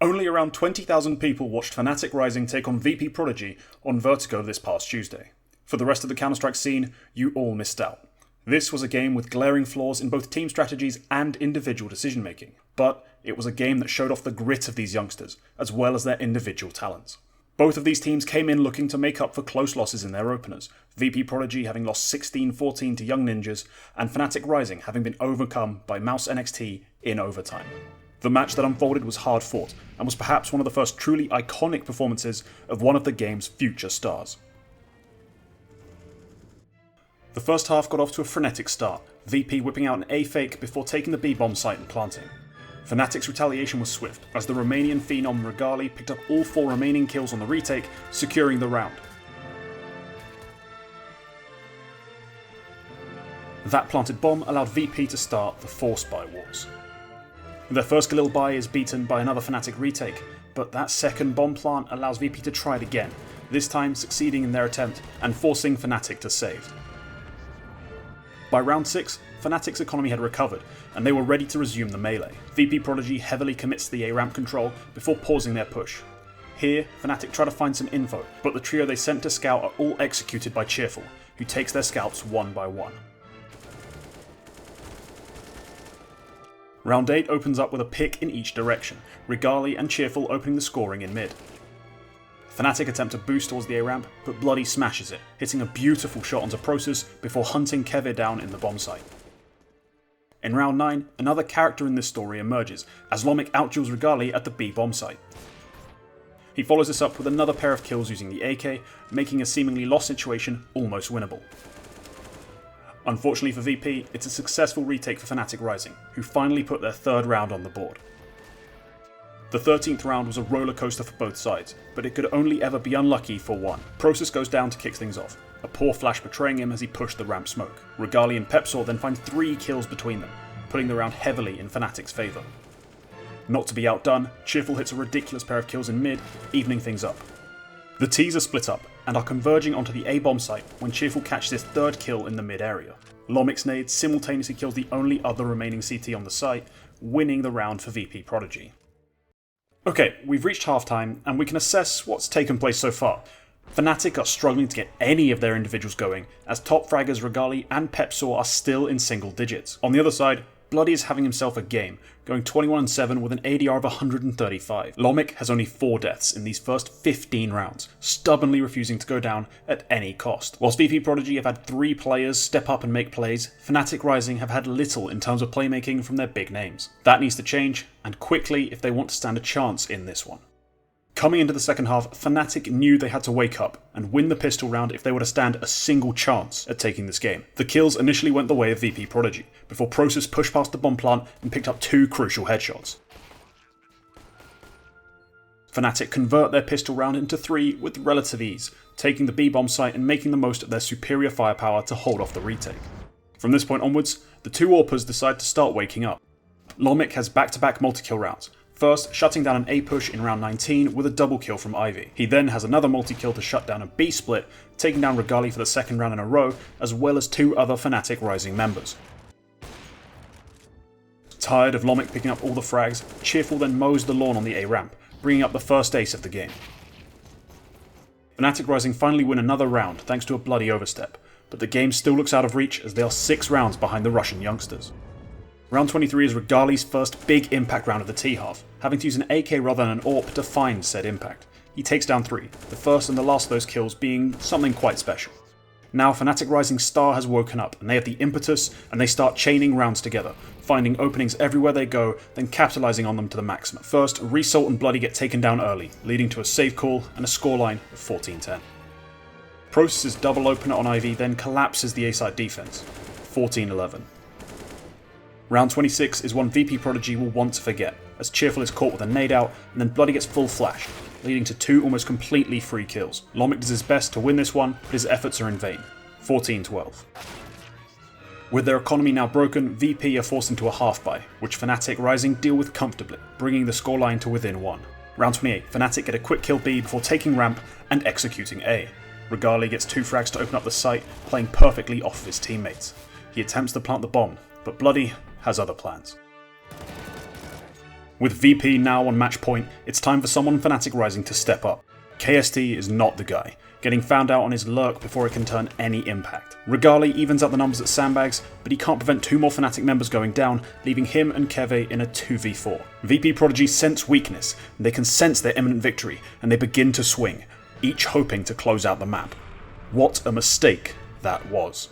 Only around 20,000 people watched Fnatic Rising take on VP.Prodigy on Vertigo this past Tuesday. For the rest of the Counter-Strike scene, you all missed out. This was a game with glaring flaws in both team strategies and individual decision making, but it was a game that showed off the grit of these youngsters, as well as their individual talents. Both of these teams came in looking to make up for close losses in their openers, VP.Prodigy having lost 16-14 to Young Ninjas, and Fnatic Rising having been overcome by Mouse NXT in overtime. The match that unfolded was hard fought, and was perhaps one of the first truly iconic performances of one of the game's future stars. The first half got off to a frenetic start, VP whipping out an A fake before taking the B bomb site and planting. Fnatic's retaliation was swift, as the Romanian phenom Regali picked up all 4 remaining kills on the retake, securing the round. That planted bomb allowed VP to start the 4-spy wars. Their first Galil buy is beaten by another Fnatic retake, but that second bomb plant allows VP to try it again, this time succeeding in their attempt and forcing Fnatic to save. By round 6, Fnatic's economy had recovered, and they were ready to resume the melee. VP.Prodigy heavily commits to the A ramp control before pausing their push. Here, Fnatic try to find some info, but the trio they sent to scout are all executed by Cheerful, who takes their scalps one by one. Round 8 opens up with a pick in each direction, Regali and Cheerful opening the scoring in mid. Fnatic attempt to boost towards the A ramp, but Bloody smashes it, hitting a beautiful shot onto Prosus before hunting Kevir down in the bomb site. In round 9, another character in this story emerges, as Lomik outduels Regali at the B bomb site. He follows this up with another pair of kills using the AK, making a seemingly lost situation almost winnable. Unfortunately for VP, it's a successful retake for Fnatic Rising, who finally put their 3rd round on the board. The 13th round was a roller coaster for both sides, but it could only ever be unlucky for one. Prosus goes down to kick things off, a poor flash betraying him as he pushed the ramp smoke. Regali and Pepsaw then find 3 kills between them, putting the round heavily in Fnatic's favour. Not to be outdone, Cheerful hits a ridiculous pair of kills in mid, evening things up. The Ts are split up, and are converging onto the A bomb site when Cheerful catches his 3rd kill in the mid area. Lomik's nade simultaneously kills the only other remaining CT on the site, winning the round for VP.Prodigy. Okay, we've reached halftime, and we can assess what's taken place so far. Fnatic are struggling to get any of their individuals going, as top fraggers Regali and Pepsaw are still in single digits. On the other side, Bloody is having himself a game, going 21-7 with an ADR of 135. Lomik has only 4 deaths in these first 15 rounds, stubbornly refusing to go down at any cost. Whilst VP.Prodigy have had 3 players step up and make plays, Fnatic Rising have had little in terms of playmaking from their big names. That needs to change, and quickly if they want to stand a chance in this one. Coming into the second half, Fnatic knew they had to wake up and win the pistol round if they were to stand a single chance at taking this game. The kills initially went the way of VP.Prodigy, before Prosus pushed past the bomb plant and picked up 2 crucial headshots. Fnatic convert their pistol round into 3 with relative ease, taking the B bomb site and making the most of their superior firepower to hold off the retake. From this point onwards, the 2 AWPers decide to start waking up. Lomik has back-to-back multi-kill rounds, first shutting down an A push in round 19 with a double kill from Ivy. He then has another multi-kill to shut down a B split, taking down Regali for the 2nd round in a row, as well as 2 other Fnatic Rising members. Tired of Lomik picking up all the frags, Cheerful then mows the lawn on the A ramp, bringing up the first ace of the game. Fnatic Rising finally win another round thanks to a bloody overstep, but the game still looks out of reach as they are 6 rounds behind the Russian youngsters. Round 23 is Regali's first big impact round of the T-half, having to use an AK rather than an AWP to find said impact. He takes down 3, the first and the last of those kills being something quite special. Now Fnatic Rising's star has woken up and they have the impetus and they start chaining rounds together, finding openings everywhere they go, then capitalising on them to the maximum. First, Resalt and Bloody get taken down early, leading to a save call and a scoreline of 14-10. Prosus' double opener on Ivy then collapses the A-side defense, 14-11. Round 26 is one VP.Prodigy will want to forget, as Cheerful is caught with a nade out and then Bloody gets full flashed, leading to 2 almost completely free kills. Lomik does his best to win this one, but his efforts are in vain, 14-12. With their economy now broken, VP are forced into a half buy, which Fnatic Rising deal with comfortably, bringing the scoreline to within 1. Round 28, Fnatic get a quick kill B before taking ramp and executing A. Regali gets 2 frags to open up the site, playing perfectly off of his teammates. He attempts to plant the bomb, but Bloody has other plans. With VP now on match point, it's time for someone in Fnatic Rising to step up. KST is not the guy, getting found out on his lurk before it can turn any impact. Regali evens out the numbers at Sandbags, but he can't prevent 2 more Fnatic members going down, leaving him and Keve in a 2v4. VP.Prodigy sense weakness, and they can sense their imminent victory, and they begin to swing, each hoping to close out the map. What a mistake that was.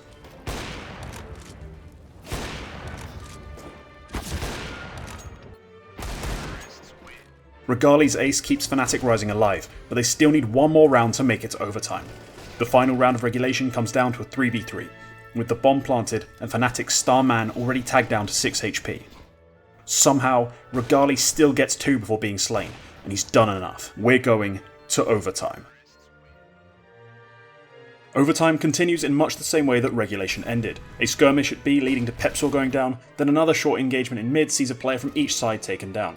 Regali's ace keeps Fnatic Rising alive, but they still need one more round to make it to overtime. The final round of regulation comes down to a 3v3, with the bomb planted and Fnatic's star man already tagged down to 6 HP. Somehow, Regali still gets 2 before being slain, and he's done enough. We're going to overtime. Overtime continues in much the same way that regulation ended. A skirmish at B leading to Pepsor going down, then another short engagement in mid sees a player from each side taken down.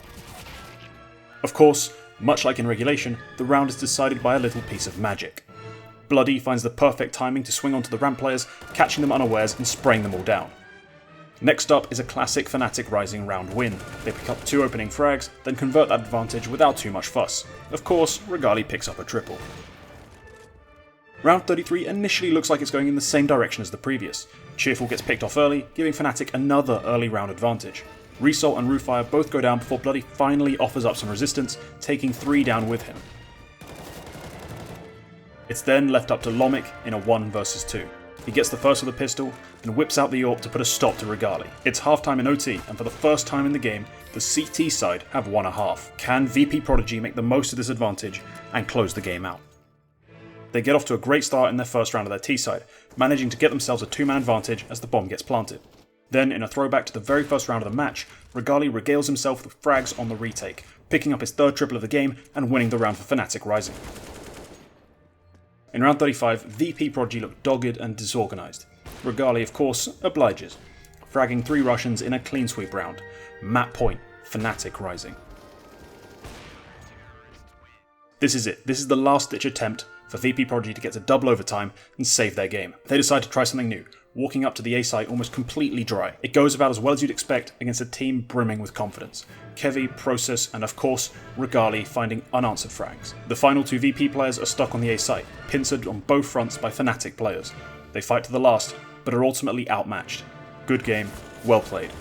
Of course, much like in regulation, the round is decided by a little piece of magic. Bloody finds the perfect timing to swing onto the ramp players, catching them unawares and spraying them all down. Next up is a classic Fnatic Rising round win. They pick up 2 opening frags, then convert that advantage without too much fuss. Of course, Regali picks up a triple. Round 33 initially looks like it's going in the same direction as the previous. Cheerful gets picked off early, giving Fnatic another early round advantage. Result and Roofire both go down before Bloody finally offers up some resistance, taking 3 down with him. It's then left up to Lomic in a 1 vs 2. He gets the first of the pistol, and whips out the AWP to put a stop to Regali. It's halftime in OT, and for the first time in the game, the CT side have won a half. Can VP.Prodigy make the most of this advantage and close the game out? They get off to a great start in their first round of their T side, managing to get themselves a 2-man advantage as the bomb gets planted. Then, in a throwback to the very first round of the match, Regali regales himself with frags on the retake, picking up his 3rd triple of the game and winning the round for Fnatic Rising. In round 35, VP.Prodigy looked dogged and disorganised. Regali, of course, obliges, fragging 3 Russians in a clean sweep round. Map point, Fnatic Rising. This is it. This is the last-ditch attempt for VP.Prodigy to get to double overtime and save their game. They decide to try something new, walking up to the A site almost completely dry. It goes about as well as you'd expect against a team brimming with confidence. Keve, Process, and of course, Regali finding unanswered frags. The final 2 VP players are stuck on the A site, pincered on both fronts by Fnatic players. They fight to the last, but are ultimately outmatched. Good game, well played.